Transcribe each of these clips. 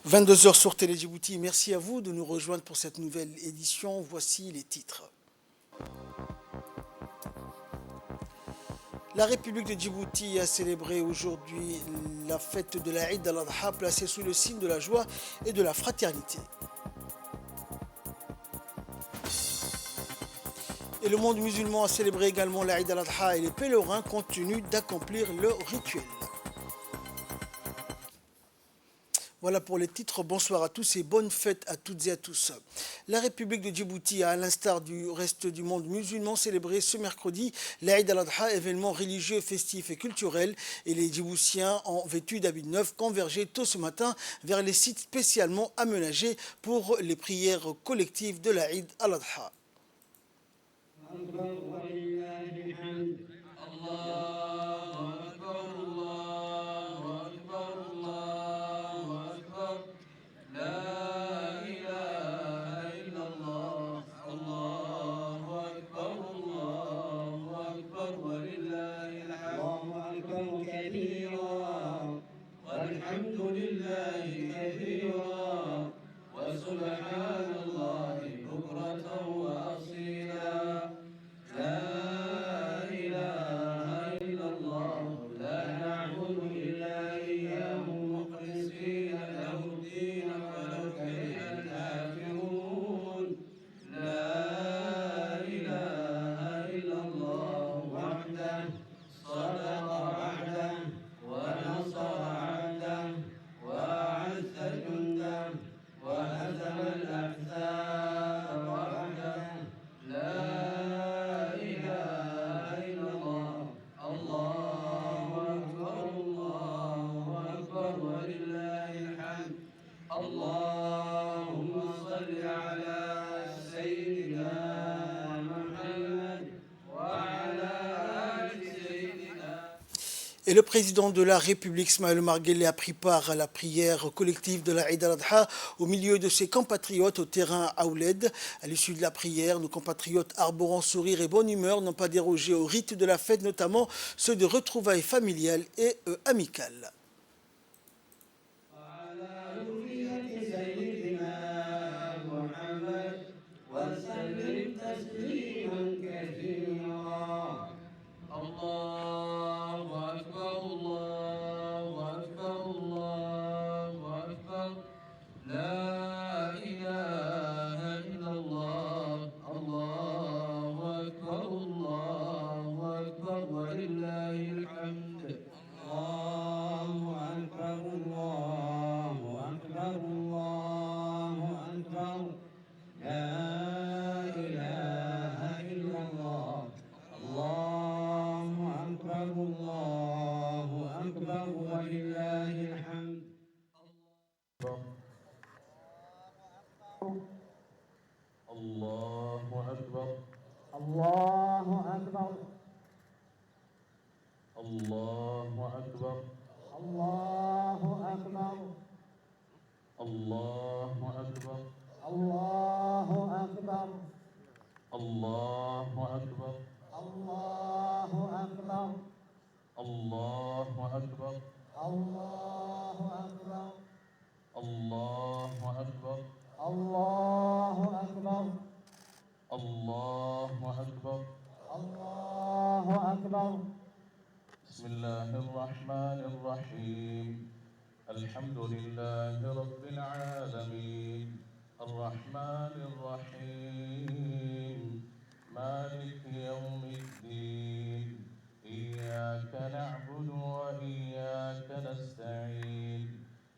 22 heures sur Télé Djibouti. Merci à vous de nous rejoindre pour cette nouvelle édition. Voici les titres. La République de Djibouti a célébré aujourd'hui la fête de la Eid al-Adha, placée sous le signe de la joie et de la fraternité. Et le monde musulman a célébré également la Eid al-Adha et les pèlerins continuent d'accomplir leur rituel. Voilà pour les titres. Bonsoir à tous et bonne fête à toutes et à tous. La République de Djibouti a, à l'instar du reste du monde musulman, célébré ce mercredi l'Aïd al-Adha, événement religieux, festif et culturel. Et les Djiboutiens, en vêtus d'habits neufs, convergeaient tôt ce matin vers les sites spécialement aménagés pour les prières collectives de l'Aïd al-Adha. والحمد لله كثيرا وسبحان الله بكرة وأصيلا لا إله إلا الله لا نعبد إلا إياه مخلصين له الدين ولو كره الكافرون لا إله إلا الله وحده صدق وعده ونصر عبده وأعز جنده وهزم الأحزاب وحده لا إله إلا الله الله أكبر الله أكبر ولله الحمد اللهم صل على سيدنا محمد وعلى آل سيدنا. Et le président de la République, Ismaël Omar Guelleh, a pris part à la prière collective de la Eid al-Adha au milieu de ses compatriotes au terrain Aouled. À l'issue de la prière, nos compatriotes arborant sourire et bonne humeur n'ont pas dérogé au rite de la fête, notamment ceux de retrouvailles familiales et amicales. الله أكبر الله أكبر الله أكبر لا إله إلا الله الله أكبر الله أكبر ولله الحمد الله أكبر الله أكبر الله أكبر لا إله إلا الله الله أكبر الله أكبر ولله الحمد الله أكبر الله أكبر الله أكبر الله أكبر الله أكبر الله أكبر الله أكبر الله أكبر الله أكبر الله أكبر الله أكبر الله أكبر الله أكبر الله أكبر بسم الله الرحمن الرحيم الحمد لله رب العالمين الرحمن الرحيم مالك يوم الدين إياك نعبد وإياك نستعين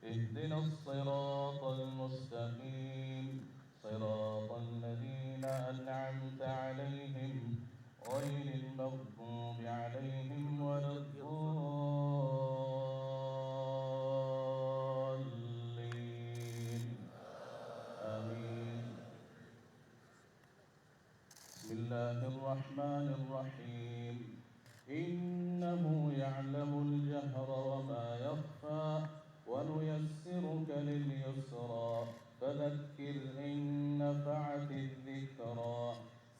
اهدنا الصراط المستقيم صراط الذين أنعمت عليهم غير المغضوب عليهم ولا الضالين آمين بسم الله الرحمن الرحيم إنه يعلم الجهر وما يخفى ونيسرك لليسرى فذكر إن نفعت الذكرى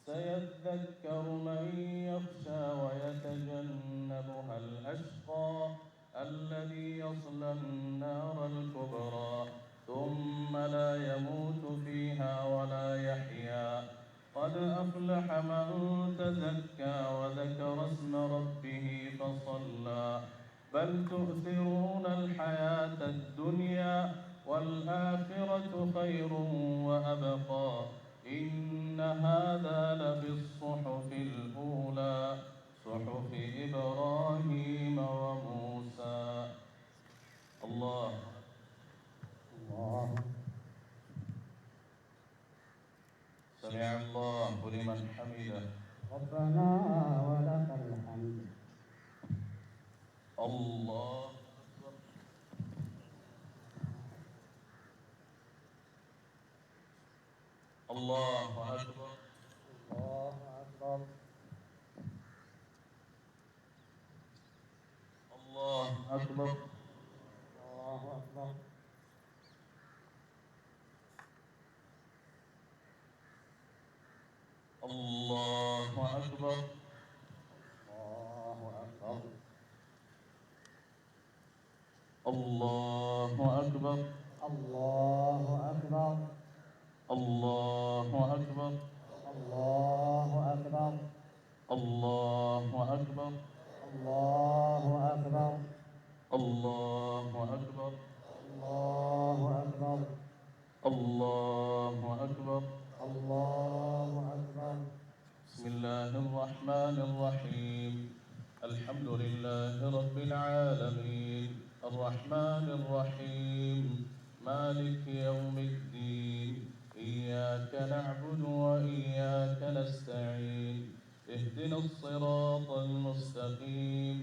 سيذكر من يخشى ويتجنبها الأشقى الذي يصلى النار الكبرى ثم لا يموت فيها ولا يحيا قد أفلح من تزكى وذكر اسم ربه فصلى بل تؤثرون الحياة الدنيا والآخرة خير وأبقى إن هذا لفي الصحف الأولى صحف إبراهيم وموسى الله الله سمع الله لمن حمده ربنا ولك الحمد الله الله أكبر الله أكبر الله أكبر الله أكبر الله أكبر الله أكبر الله أكبر الله أكبر الله أكبر الله أكبر الله أكبر الله أكبر الله أكبر الله أكبر الله أكبر بسم الله الرحمن الرحيم الحمد لله رب العالمين الرحمن الرحيم مالك يوم الدين إياك نعبد وإياك نستعين اهدنا الصراط المستقيم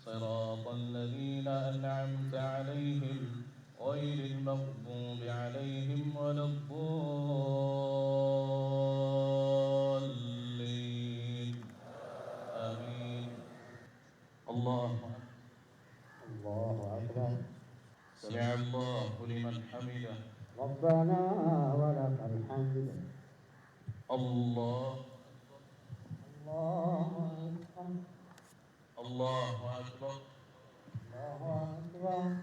صراط الذين أنعمت عليهم غير المغضوب عليهم ولا الضالين آمين الله أكبر سمع الله لمن حمده ربنا ولك الحمد الله الله أكبر الله أكبر الله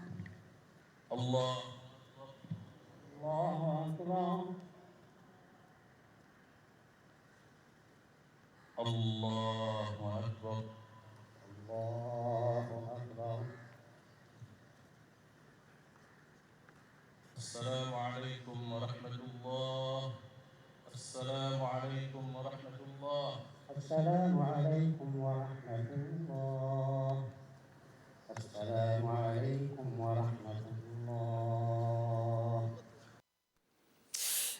الله أكبر الله أكبر الله أكبر الله أكبر السلام عليكم ورحمة الله السلام عليكم ورحمة الله السلام عليكم ورحمة الله السلام عليكم ورحمة الله.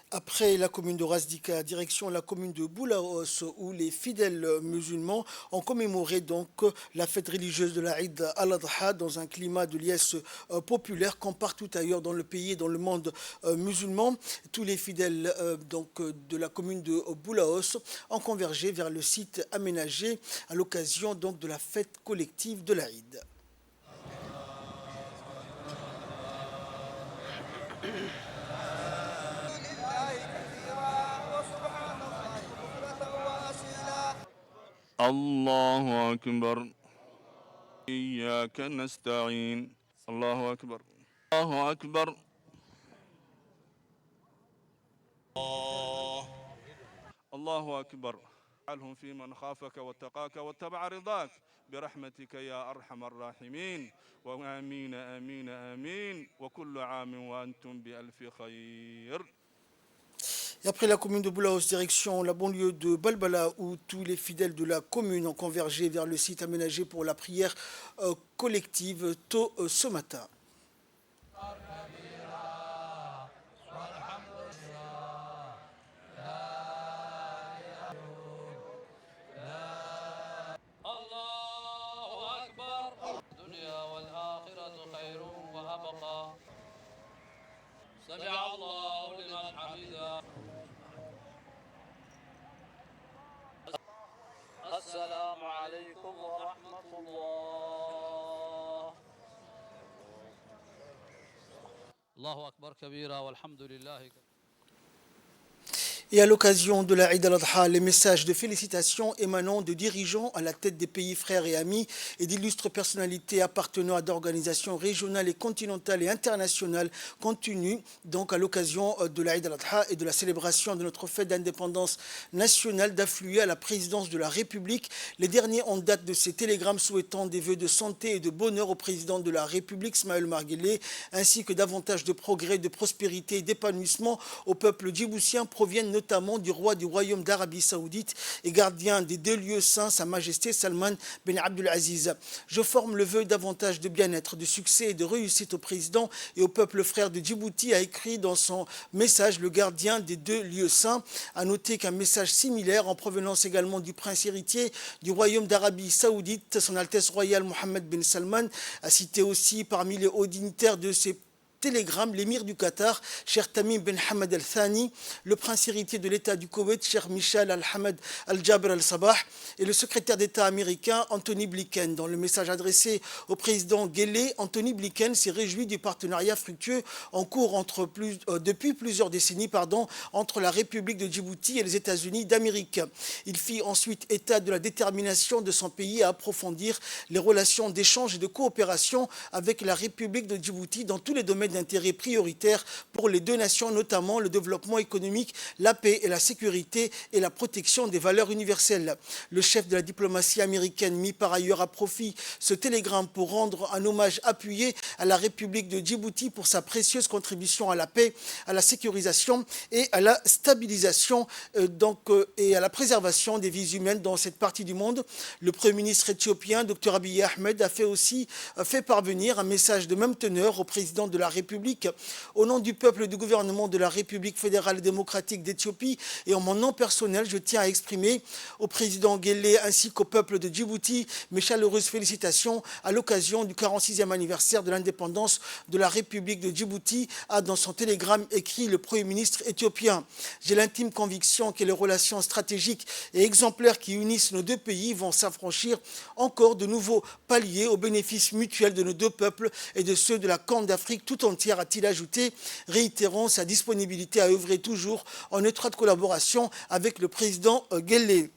Après la commune de Razdika, direction la commune de Boulaos, où les fidèles musulmans ont commémoré donc la fête religieuse de la Eid al-Adha dans un climat de liesse populaire comme partout ailleurs dans le pays et dans le monde musulman. Tous les fidèles de la commune de Boulaos ont convergé vers le site aménagé à l'occasion donc de la fête collective de la Eid. الله أكبر إياك نستعين الله أكبر الله أكبر الله أكبر اجعلهم في من خافك واتقاك واتبع رضاك برحمتك يا أرحم الراحمين وآمين آمين آمين وكل عام وأنتم بألف خير. Et après la commune de Boulaos, direction la banlieue de Balbala, où tous les fidèles de la commune ont convergé vers le site aménagé pour la prière collective tôt ce matin. سمع الله لمن حمده السلام عليكم ورحمة الله الله أكبر كبيرا والحمد لله Et à l'occasion de la Eid al-Adha, les messages de félicitations émanant de dirigeants à la tête des pays frères et amis et d'illustres personnalités appartenant à d'organisations régionales et continentales et internationales continuent donc à l'occasion de la Eid al-Adha et de la célébration de notre fête d'indépendance nationale d'affluer à la présidence de la République. Les derniers en date de ces télégrammes souhaitant des vœux de santé et de bonheur au président de la République, Smaïl Marguelé, ainsi que davantage de progrès, de prospérité et d'épanouissement au peuple djiboutien proviennent notamment du roi du royaume d'Arabie Saoudite et gardien des deux lieux saints, Sa Majesté Salman Ben Abdulaziz. Je forme le vœu davantage de bien-être, de succès et de réussite au président et au peuple frère de Djibouti, a écrit dans son message le gardien des deux lieux saints. A noter qu'un message similaire en provenance également du prince héritier du royaume d'Arabie Saoudite, son Altesse royale Mohammed Ben Salman, a cité aussi parmi les hauts dignitaires de ces télégramme, l'émir du Qatar, Cheikh Tamim Ben Hamad Al Thani, le prince héritier de l'État du Koweït, Cheikh Michel Al-Hamad Al-Jabr Al-Sabah, et le secrétaire d'État américain, Anthony Blinken. Dans le message adressé au président Guelleh, Anthony Blinken s'est réjoui du partenariat fructueux en cours depuis plusieurs décennies entre la République de Djibouti et les États-Unis d'Amérique. Il fit ensuite état de la détermination de son pays à approfondir les relations d'échange et de coopération avec la République de Djibouti dans tous les domaines d'intérêt prioritaire pour les deux nations, notamment le développement économique, la paix et la sécurité et la protection des valeurs universelles. Le chef de la diplomatie américaine mit par ailleurs à profit ce télégramme pour rendre un hommage appuyé à la République de Djibouti pour sa précieuse contribution à la paix, à la sécurisation et à la stabilisation et à la préservation des vies humaines dans cette partie du monde. Le Premier ministre éthiopien, Dr Abiy Ahmed, a fait parvenir un message de même teneur au président de la République. Au nom du peuple et du gouvernement de la République fédérale et démocratique d'Éthiopie et en mon nom personnel, je tiens à exprimer au président Guelleh ainsi qu'au peuple de Djibouti mes chaleureuses félicitations à l'occasion du 46e anniversaire de l'indépendance de la République de Djibouti, a dans son télégramme écrit le Premier ministre éthiopien. J'ai l'intime conviction que les relations stratégiques et exemplaires qui unissent nos deux pays vont s'affranchir encore de nouveaux paliers au bénéfice mutuel de nos deux peuples et de ceux de la Corne d'Afrique tout entière, a-t-il ajouté, réitérant sa disponibilité à œuvrer toujours en étroite collaboration avec le président Guelleh.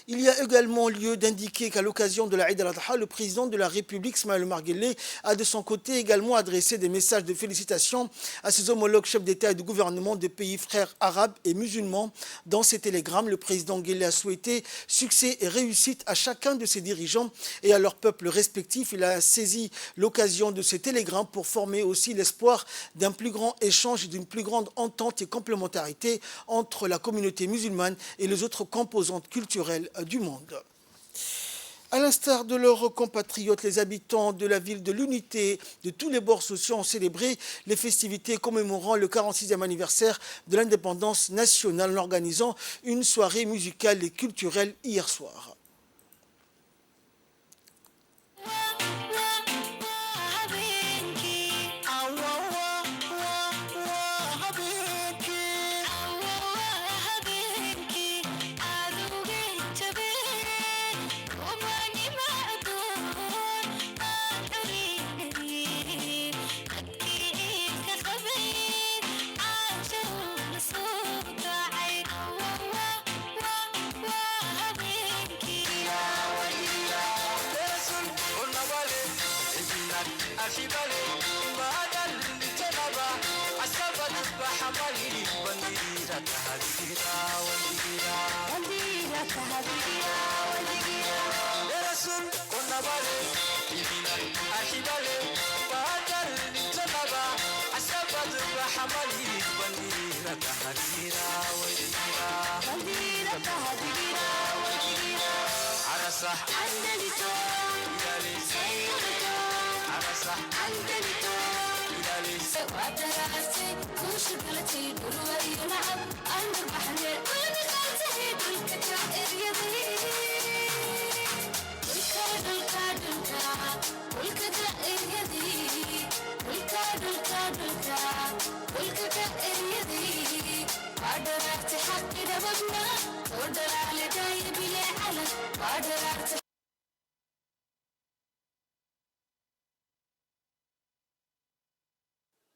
Il y a également lieu d'indiquer qu'à l'occasion de la Eid al-Adha, le président de la République, Smaïl Marguelé, a de son côté également adressé des messages de félicitations à ses homologues chefs d'État et de gouvernement des pays frères arabes et musulmans. Dans ses télégrammes, le président Guelleh a souhaité succès et réussite à chacun de ses dirigeants et à leurs peuples respectifs. Il a saisi l'occasion de ces télégrammes pour former aussi l'espoir d'un plus grand échange et d'une plus grande entente et complémentarité entre la communauté musulmane et les autres composantes culturelles du monde. À l'instar de leurs compatriotes, les habitants de la ville de l'Unité, de tous les bords sociaux ont célébré les festivités commémorant le 46e anniversaire de l'indépendance nationale en organisant une soirée musicale et culturelle hier soir.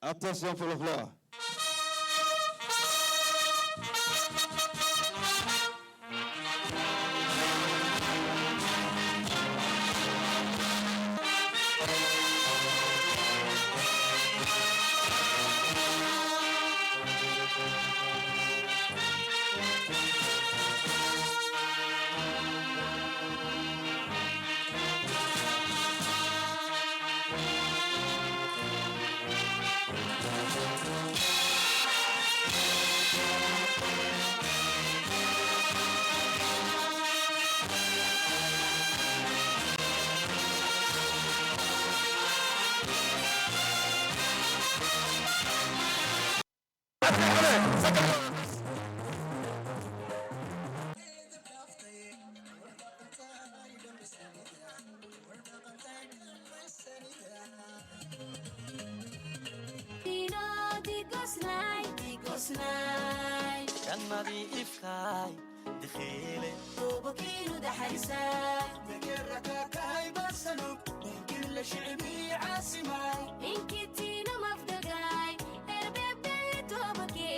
Attention pour le plat. jannadii ifkaay dikhiile وبكير ده حرسان ذكرك كاي بسلوك كل شعبي عاصمة إنك تينا مفدقاي اربب بيتو بكي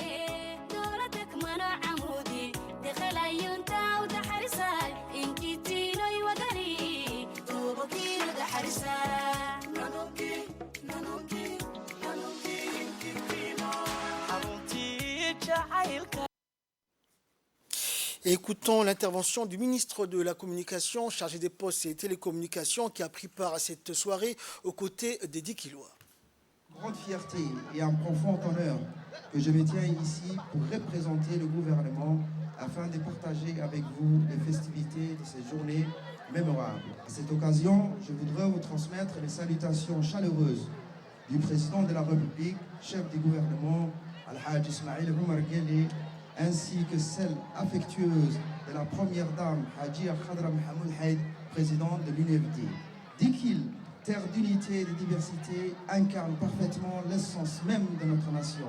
دولتك منع عمودي دخل عيون تاو ده حرسان إنك تينا يوغري وبكير ده حرسان نانوكي نانوكي نانوكي إنك تينا xaruntii jacaylka. Et écoutons l'intervention du ministre de la Communication, chargé des postes et télécommunications, qui a pris part à cette soirée aux côtés des Dikilois. Grande fierté et un profond honneur que je me tiens ici pour représenter le gouvernement afin de partager avec vous les festivités de cette journée mémorable. À cette occasion, je voudrais vous transmettre les salutations chaleureuses du président de la République, chef du gouvernement, Al-Hajj Ismail Omar Guelleh, ainsi que celle affectueuse de la première dame, Hajia Khadra Mohamed Haïd, présidente de l'UNFD. Dikil, terre d'unité et de diversité, incarne parfaitement l'essence même de notre nation.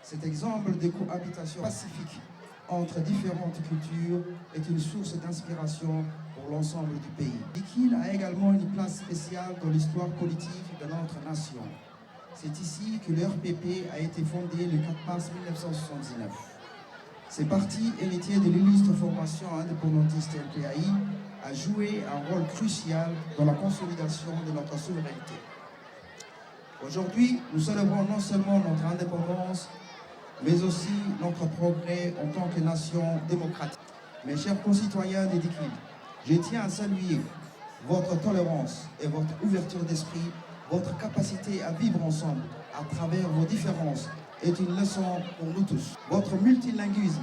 Cet exemple de cohabitation pacifique entre différentes cultures est une source d'inspiration pour l'ensemble du pays. Dikil a également une place spéciale dans l'histoire politique de notre nation. C'est ici que l'RPP a été fondé le 4 mars 1979. Ce parti héritier de l'illustre formation indépendantiste LPAI a joué un rôle crucial dans la consolidation de notre souveraineté. Aujourd'hui, nous célébrons non seulement notre indépendance, mais aussi notre progrès en tant que nation démocratique. Mes chers concitoyens des Dikil, je tiens à saluer votre tolérance et votre ouverture d'esprit, votre capacité à vivre ensemble à travers vos différences est une leçon pour nous tous. Votre multilinguisme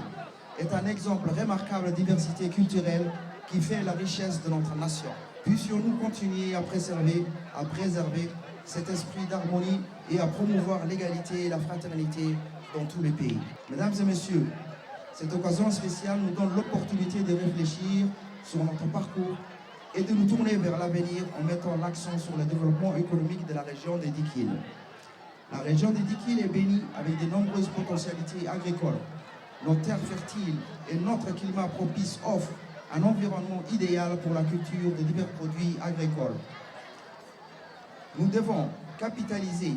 est un exemple remarquable de diversité culturelle qui fait la richesse de notre nation. Puissions-nous continuer à préserver cet esprit d'harmonie et à promouvoir l'égalité et la fraternité dans tous les pays. Mesdames et messieurs, cette occasion spéciale nous donne l'opportunité de réfléchir sur notre parcours et de nous tourner vers l'avenir en mettant l'accent sur le développement économique de la région des Dikil. La région des Dikil est bénie avec de nombreuses potentialités agricoles. Nos terres fertiles et notre climat propice offrent un environnement idéal pour la culture de divers produits agricoles. Nous devons capitaliser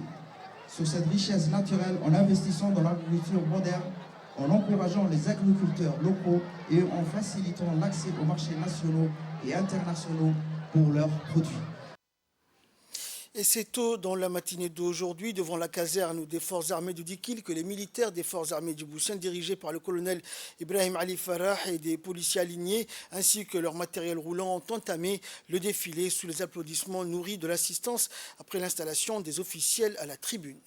sur cette richesse naturelle en investissant dans l'agriculture moderne, en encourageant les agriculteurs locaux et en facilitant l'accès aux marchés nationaux et internationaux pour leurs produits. Et c'est tôt dans la matinée d'aujourd'hui, devant la caserne des forces armées de Dikil, que les militaires des forces armées djiboutiennes, dirigés par le colonel Ibrahim Ali Farah et des policiers alignés, ainsi que leur matériel roulant, ont entamé le défilé sous les applaudissements nourris de l'assistance après l'installation des officiels à la tribune.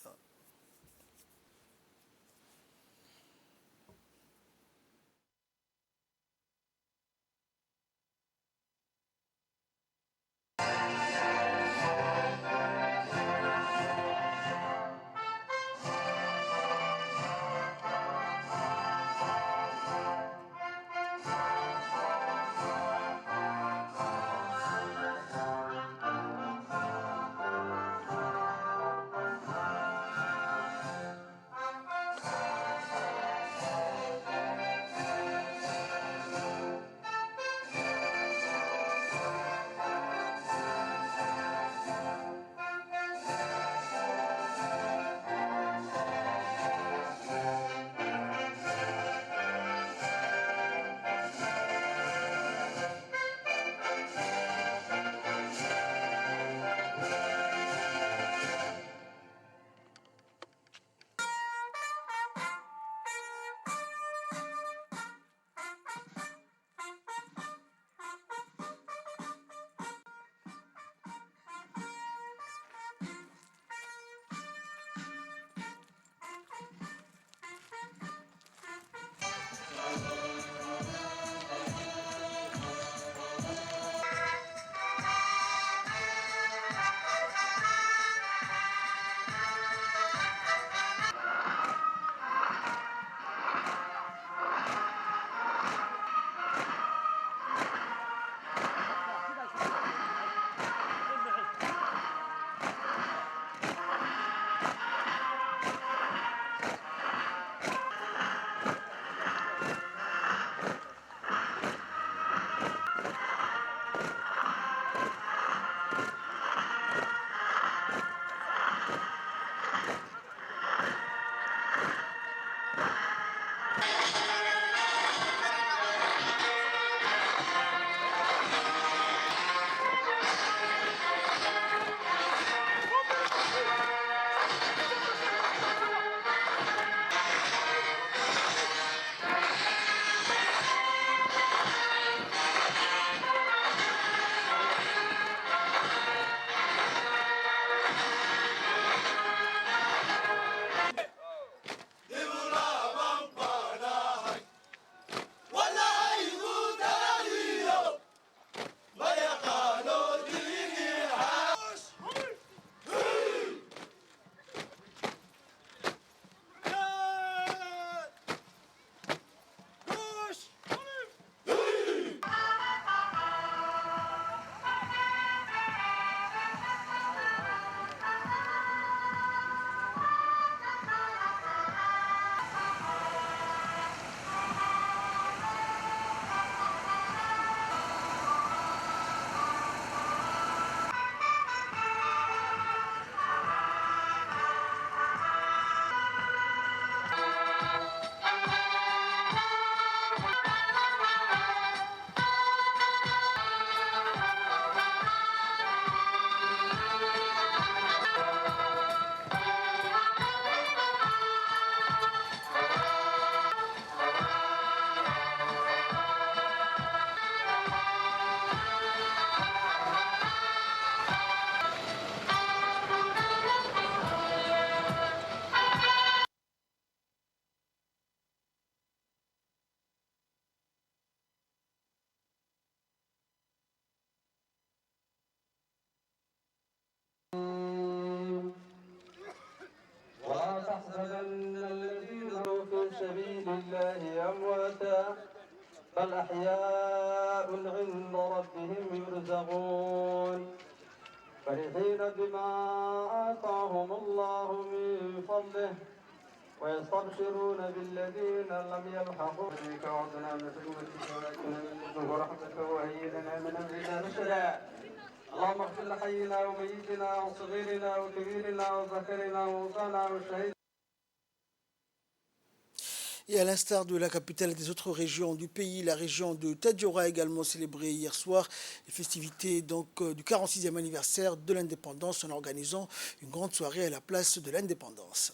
ولا تحسبن الذين هو في سبيل الله أمواتا بل أحياء عند ربهم يرزقون فرحين بما آتاهم الله من فضله ويستبشرون بالذين لم يلحقوا بك وعدنا من خدمتك ولكن من ورحمتك وهي لنا من أمرنا رشدا اللهم اغفر لحينا وميتنا وصغيرنا وكبيرنا وذكرنا وانثانا وشهيدنا. Et à l'instar de la capitale et des autres régions du pays, la région de Tadjoura a également célébré hier soir les festivités du 46e anniversaire de l'indépendance en organisant une grande soirée à la place de l'indépendance.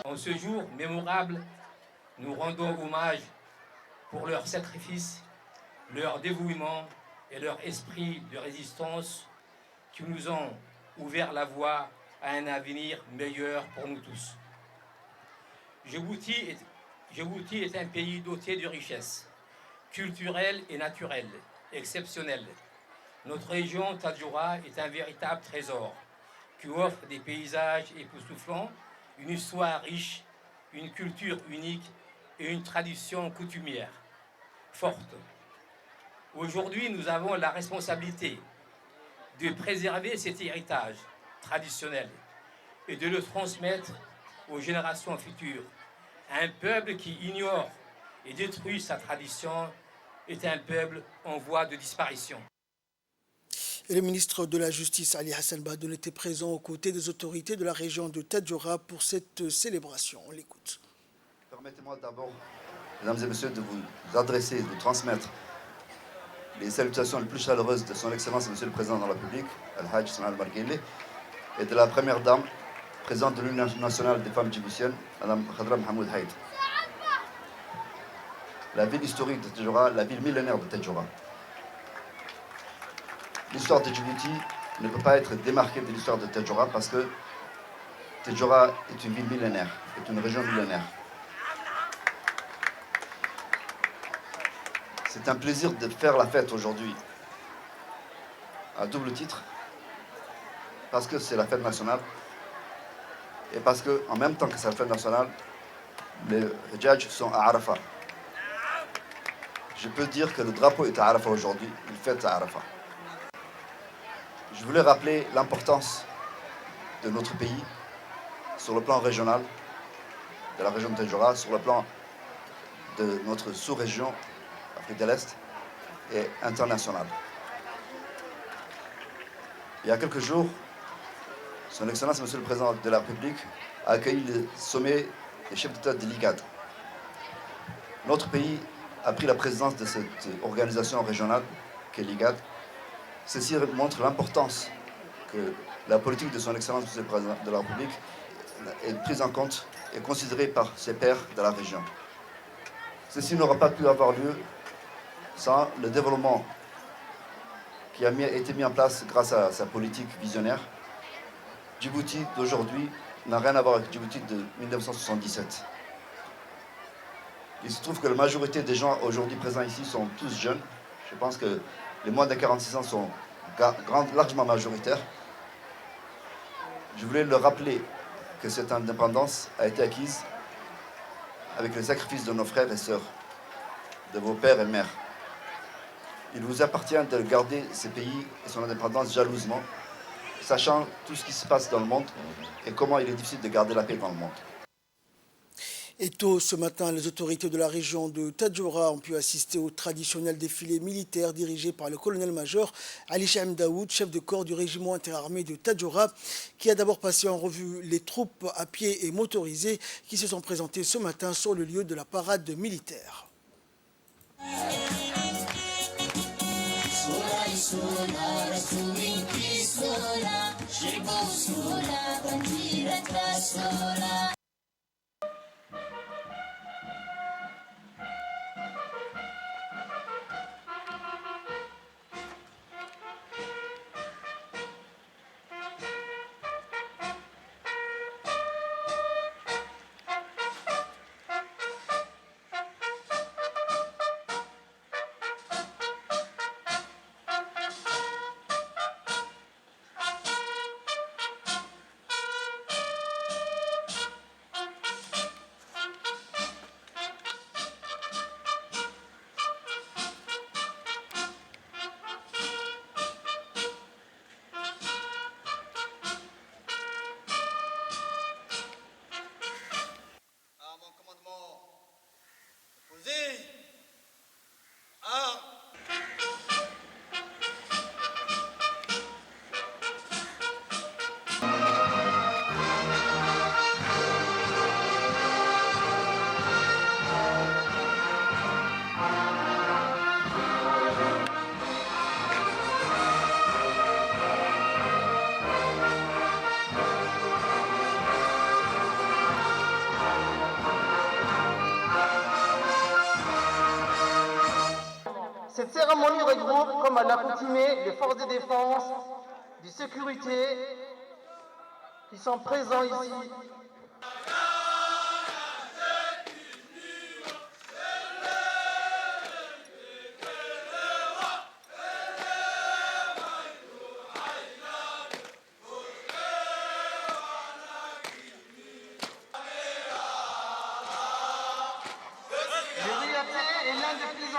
En ce jour mémorable, nous rendons hommage pour leur sacrifice, leur dévouement et leur esprit de résistance qui nous ont ouvert la voie à un avenir meilleur pour nous tous. Djibouti est un pays doté de richesses culturelles et naturelles exceptionnelles. Notre région Tadjoura est un véritable trésor qui offre des paysages époustouflants, une histoire riche, une culture unique et une tradition coutumière forte. Aujourd'hui, nous avons la responsabilité de préserver cet héritage traditionnel et de le transmettre aux générations futures. Un peuple qui ignore et détruit sa tradition est un peuple en voie de disparition. Et le ministre de la Justice, Ali Hassan Bahadoun, était présent aux côtés des autorités de la région de Tadjoura pour cette célébration. On l'écoute. Permettez-moi d'abord, mesdames et messieurs, de vous adresser, de vous transmettre les salutations les plus chaleureuses de son Excellence, Monsieur le Président de la République, Al-Hajj Ismaël Marguerite, et de la Première Dame, présidente de l'Union nationale des femmes djiboutiennes, Mme Khadra Mohamed Haïd. La ville historique de Tadjoura, la ville millénaire de Tadjoura. L'histoire de Djibouti ne peut pas être démarquée de l'histoire de Tadjoura parce que Tadjoura est une ville millénaire, est une région millénaire. C'est un plaisir de faire la fête aujourd'hui, à double titre, parce que c'est la fête nationale et parce qu'en même temps que c'est la fête nationale, les Hajj sont à Arafat. Je peux dire que le drapeau est à Arafat aujourd'hui, il fête à Arafat. Je voulais rappeler l'importance de notre pays sur le plan régional, de la région de Tadjoura, sur le plan de notre sous-région, Afrique de l'Est, et internationale. Il y a quelques jours, Son Excellence, Monsieur le Président de la République, a accueilli le sommet des chefs d'État de l'IGAD. Notre pays a pris la présidence de cette organisation régionale qu'est l'IGAD. Ceci montre l'importance que la politique de Son Excellence, Monsieur le Président de la République, est prise en compte et considérée par ses pairs de la région. Ceci n'aura pas pu avoir lieu sans le développement qui a été mis en place grâce à sa politique visionnaire. Djibouti d'aujourd'hui n'a rien à voir avec Djibouti de 1977. Il se trouve que la majorité des gens aujourd'hui présents ici sont tous jeunes. Je pense que les moins de 46 ans sont largement majoritaires. Je voulais leur rappeler que cette indépendance a été acquise avec le sacrifice de nos frères et sœurs, de vos pères et mères. Il vous appartient de garder ce pays et son indépendance jalousement, sachant tout ce qui se passe dans le monde et comment il est difficile de garder la paix dans le monde. Et tôt ce matin, les autorités de la région de Tadjoura ont pu assister au traditionnel défilé militaire dirigé par le colonel-major Ali Chaim Daoud, chef de corps du régiment interarmé de Tadjoura, qui a d'abord passé en revue les troupes à pied et motorisées qui se sont présentées ce matin sur le lieu de la parade militaire. Cette cérémonie regroupe, comme à l'accoutumée, les forces de défense, de sécurité qui sont présents ici.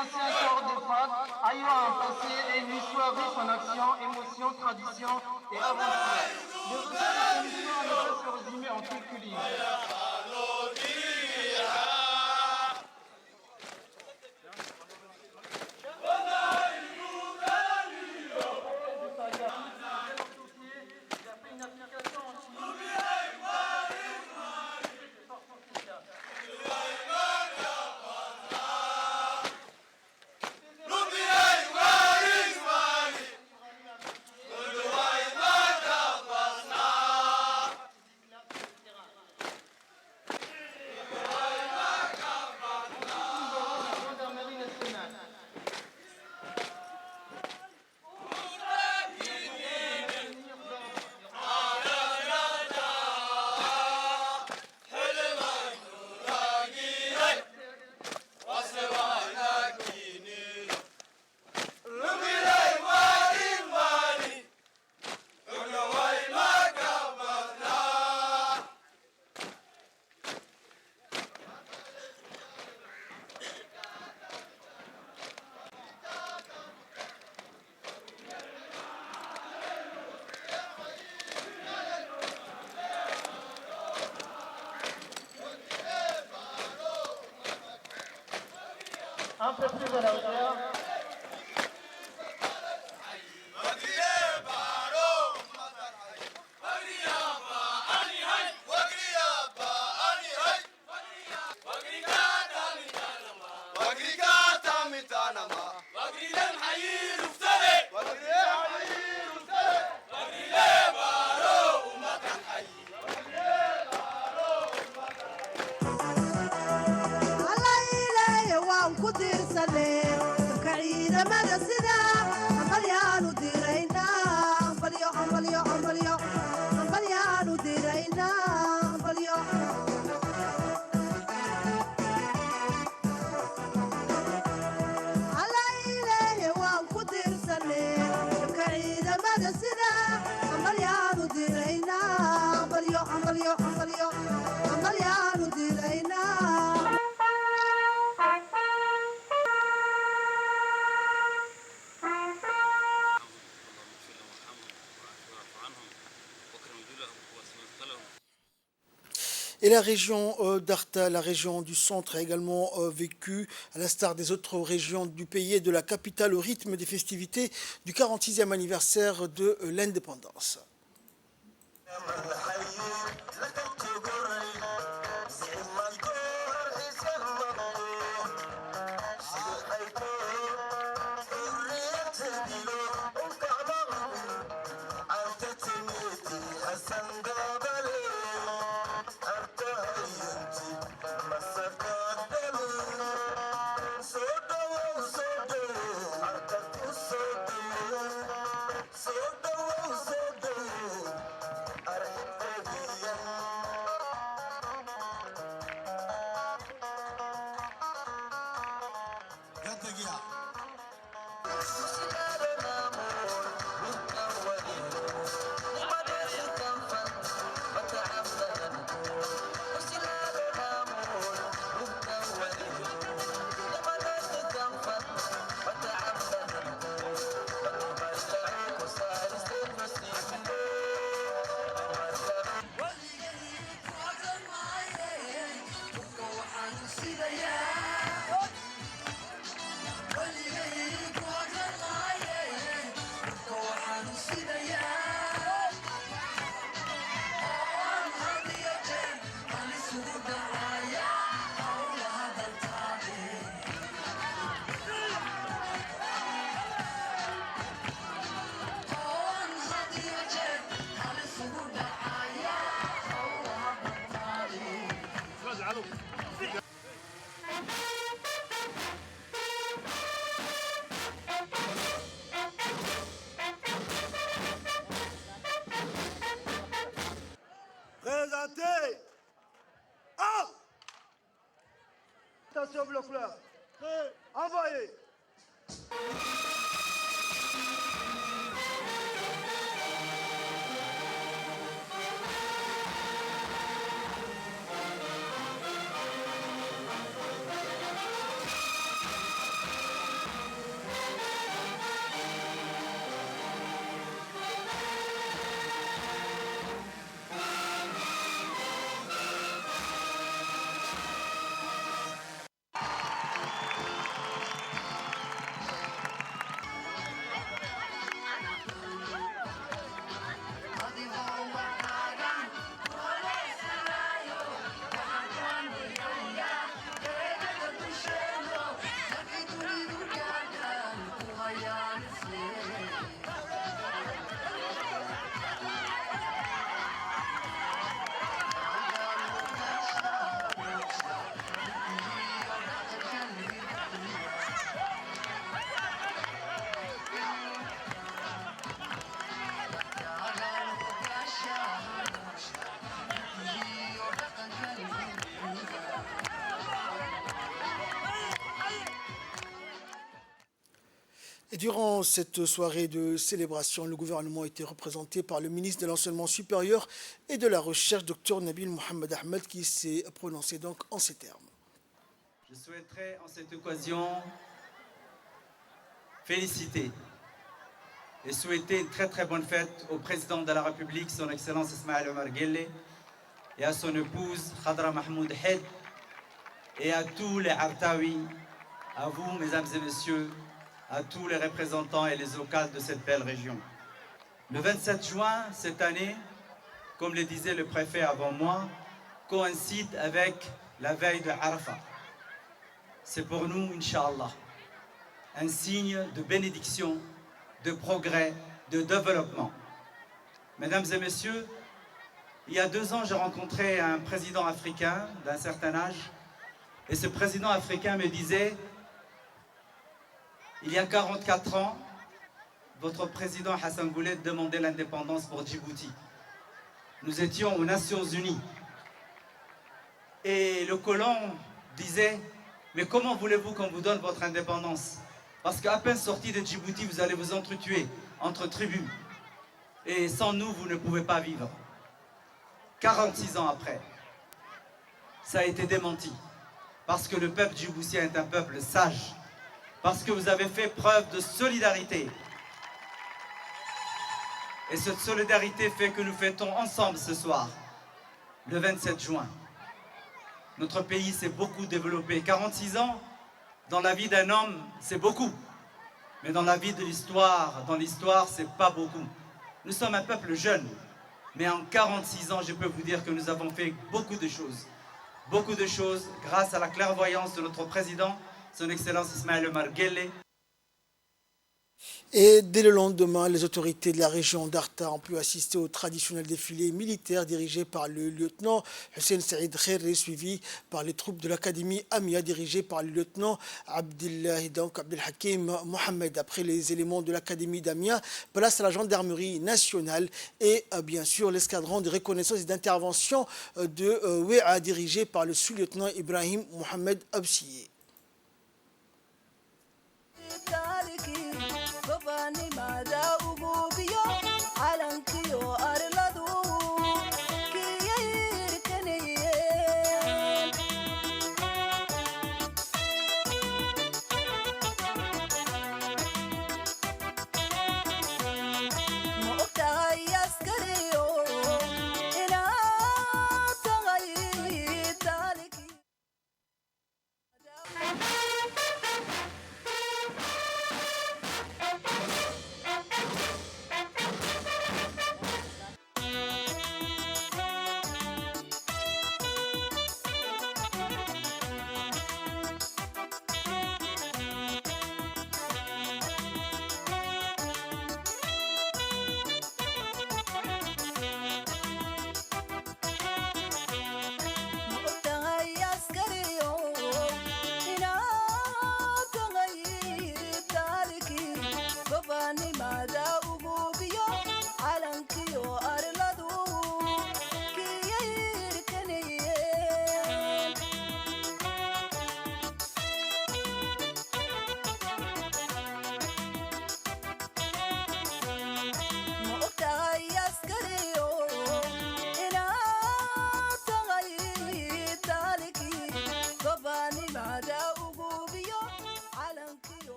Ancien corps de femmes ayant un passé et une histoire riche en actions, émotions, traditions et aventures. Les ressources de cette mission ne peuvent se résumer en quelques lignes. peu plus à la hauteur. Et la région d'Arta, la région du centre, a également vécu, à l'instar des autres régions du pays et de la capitale, au rythme des festivités du 46e anniversaire de l'indépendance. Présentez. Ah! Attention bloc-là. Envoyez. Et durant cette soirée de célébration, le gouvernement a été représenté par le ministre de l'Enseignement supérieur et de la Recherche, Dr Nabil Mohamed Ahmed, qui s'est prononcé donc en ces termes. Je souhaiterais en cette occasion féliciter et souhaiter une très bonne fête au président de la République, son Excellence Ismaël Omar Guelleh, et à son épouse Khadra Mahmoud Hed, et à tous les Artawi, à vous, mesdames et messieurs, à tous les représentants et les locales de cette belle région. Le 27 juin, cette année, comme le disait le préfet avant moi, coïncide avec la veille de Arafat. C'est pour nous, Inch'Allah, un signe de bénédiction, de progrès, de développement. Mesdames et messieurs, il y a 2 ans, j'ai rencontré un président africain d'un certain âge, et ce président africain me disait, il y a 44 ans, votre président Hassan Goulet demandait l'indépendance pour Djibouti. Nous étions aux Nations Unies. Et le colon disait, mais comment voulez-vous qu'on vous donne votre indépendance? Parce qu'à peine sorti de Djibouti, vous allez vous entretuer entre tribus. Et sans nous, vous ne pouvez pas vivre. 46 ans après, ça a été démenti. Parce que le peuple djiboutien est un peuple sage. Parce que vous avez fait preuve de solidarité. Et cette solidarité fait que nous fêtons ensemble ce soir, le 27 juin. Notre pays s'est beaucoup développé. 46 ans, dans la vie d'un homme, c'est beaucoup. Mais dans la vie de l'histoire, c'est pas beaucoup. Nous sommes un peuple jeune. Mais en 46 ans, je peux vous dire que nous avons fait beaucoup de choses. Beaucoup de choses grâce à la clairvoyance de notre président, son Excellence Ismaël Omar Guelleh. Et dès le lendemain, les autorités de la région d'Arta ont pu assister au traditionnel défilé militaire dirigé par le lieutenant Hussein Saïd Khairi, suivi par les troupes de l'académie Amia dirigée par le lieutenant Abdelhakim Mohamed. Après les éléments de l'académie d'Amia, place à la gendarmerie nationale et bien sûr l'escadron de reconnaissance et d'intervention de WEA dirigé par le sous-lieutenant Ibrahim Mohamed Absiye.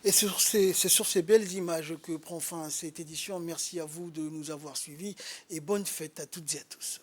Et c'est sur ces belles images que prend fin cette édition. Merci à vous de nous avoir suivis et bonne fête à toutes et à tous.